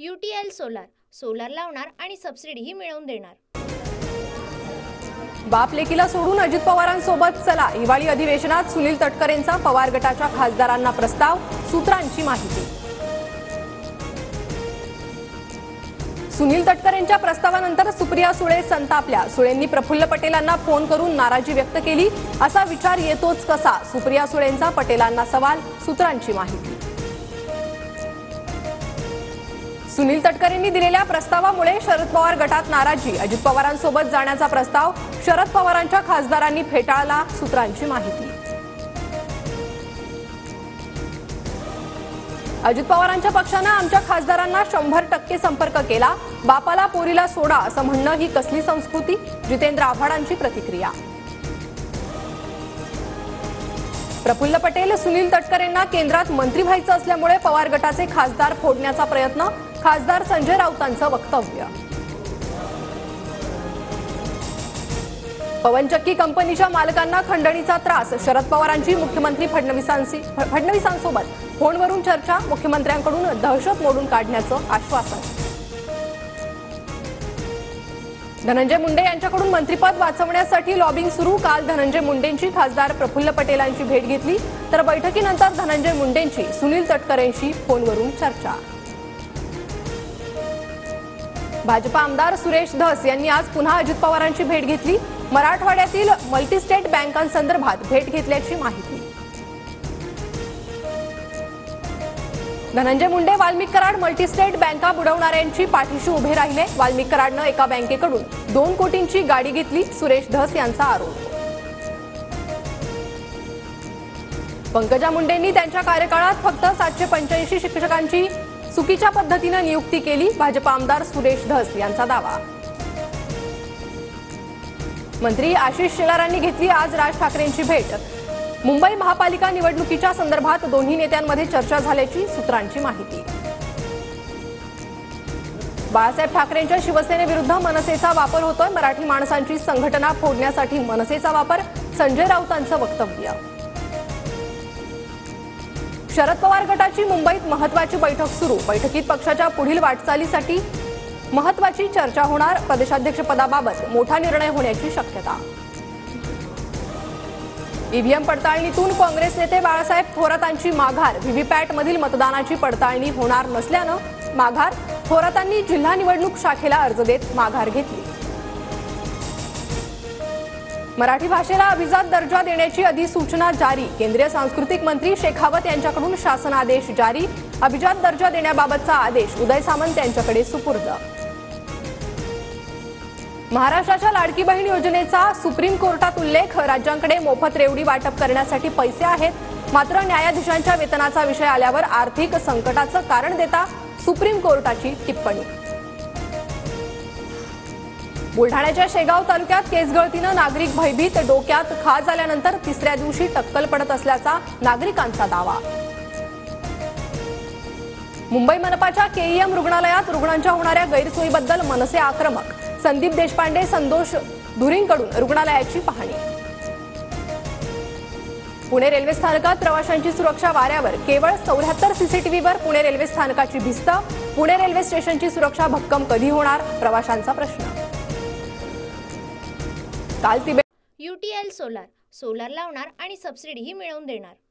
UTL solar लावणार आणि सबसिडीही मिळवून देणार। बाप लेकीला सोडून अजित पवारांसोबत चला, हिवाळी अधिवेशनात सुनील तटकरेंचा पवार गटाच्या खासदारांना प्रस्ताव, सूत्रांची माहिती। सुनील तटकरेंच्या प्रस्तावानंतर सुप्रिया सुळे संतापल्या। सुळेंनी प्रफुल्ल पटेलांना फोन करून नाराजी व्यक्त केली। असा विचार येतोच कसा, सुप्रिया सुळेंचा पटेलांना सवाल, सूत्रांची माहिती। सुनील तटकरेंनी दिलेल्या प्रस्तावामुळे शरद पवार गटात नाराजी, अजित पवारांसोबत जाण्याचा प्रस्ताव शरद पवारांच्या खासदारांनी फेटाळला, सूत्रांची माहिती। अजित पवारांच्या पक्षाने आमच्या खासदारांना 100% संपर्क केला, बापाला पोरीला सोडा असं म्हणणं ही कसली संस्कृती, जितेंद्र आव्हाडांची प्रतिक्रिया। प्रफुल्ल पटेल सुनील तटकरेंना केंद्रात मंत्री व्हायचं असल्यामुळे पवार गटाचे खासदार फोडण्याचा प्रयत्न, खासदार संजय राऊतांचं वक्तव्य। पवनचक्की कंपनीच्या मालकांना खंडणीचा त्रास, शरद पवारांची मुख्यमंत्री फडणवीसांसोबत फोनवरून चर्चा, मुख्यमंत्र्यांकडून दहशत मोडून काढण्याचं आश्वासन। धनंजय मुंडे यांच्याकडून मंत्रिपद वाचवण्यासाठी लॉबिंग सुरू, काल धनंजय मुंडेंची खासदार प्रफुल्ल पटेलांची भेट घेतली, तर बैठकीनंतर धनंजय मुंडेंची सुनील तटकरेंशी फोनवरून चर्चा। भाजपा आमदार सुरेश धस यांनी आज पुन्हा अजित पवारांची भेट घेतली, मराठवाड्यातील मल्टीस्टेट बँकांसंदर्भात भेट घेतल्याची माहिती। धनंजय मुंडे वाल्मिक कराड मल्टीस्टेट बँका बुडवणाऱ्यांची पाठीशी उभे राहिले, वाल्मिक कराडनं एका बँकेकडून 2 कोटींची गाडी घेतली, सुरेश धस यांचा आरोप। पंकजा मुंडेंनी त्यांच्या कार्यकाळात फक्त 785 शिक्षकांची चुकीच्या पद्धतीने नियुक्ती केली, भाजप आमदार सुरेश धस यांचा दावा। मंत्री आशिष शेलारांनी घेतली आज राज ठाकरेंची भेट, मुंबई महापालिका निवडणुकीच्या संदर्भात दोन्ही नेत्यांमध्ये चर्चा झाल्याची सूत्रांची माहिती। बाळासाहेब ठाकरेंच्या शिवसेनेविरुद्ध मनसेचा वापर होतोय, मराठी माणसांची संघटना फोडण्यासाठी मनसेचा वापर, संजय राऊतांचं वक्तव्य। शरद पवार गटाची मुंबईत महत्त्वाची बैठक सुरू, बैठकीत पक्षाच्या पुढील वाटचालीसाठी महत्त्वाची चर्चा होणार, प्रदेशाध्यक्षपदाबाबत मोठा निर्णय होण्याची शक्यता। ईव्हीएम पडताळणीतून काँग्रेस नेते बाळासाहेब थोरातांची माघार, व्हीव्हीपॅट मधील मतदानाची पडताळणी होणार नसल्यानं माघार, थोरातांनी जिल्हा निवडणूक शाखेला अर्ज देत माघार घेतली। मराठी भाषेला अभिजात दर्जा देण्याची अधिसूचना जारी, केंद्रीय सांस्कृतिक मंत्री शेखावत यांच्याकडून शासन आदेश जारी, अभिजात दर्जा देण्याबाबतचा आदेश उदय सामंत यांच्याकडे सुपूर्द। महाराष्ट्राच्या लाडकी बहीण योजनेचा सुप्रीम कोर्टात उल्लेख, राज्यांकडे मोफत रेवडी वाटप करण्यासाठी पैसे आहेत, मात्र न्यायाधीशांच्या वेतनाचा विषय आल्यावर आर्थिक संकटाचं कारण देता सुप्रीम कोर्टाची टिप्पणी। बुलढाण्याच्या शेगाव तालुक्यात केसगळतीनं नागरिक भयभीत, डोक्यात खाज आल्यानंतर तिसऱ्या दिवशी टक्कल पडत असल्याचा नागरिकांचा दावा। मुंबई मनपाच्या केईएम रुग्णालयात रुग्णांच्या होणाऱ्या गैरसोयीबद्दल मनसे आक्रमक, संदीप देशपांडे संतोष धुरींकडून रुग्णालयाची पाहणी। पुणे रेल्वे स्थानकात प्रवाशांची सुरक्षा वाऱ्यावर, केवळ 74 सीसीटीव्हीवर पुणे रेल्वे स्थानकाची भिस्त, पुणे रेल्वे स्टेशनची सुरक्षा भक्कम कधी होणार, प्रवाशांचा प्रश्न। काल UTL सोलार लावणार आणि सबसिडीही मिळवून देणार।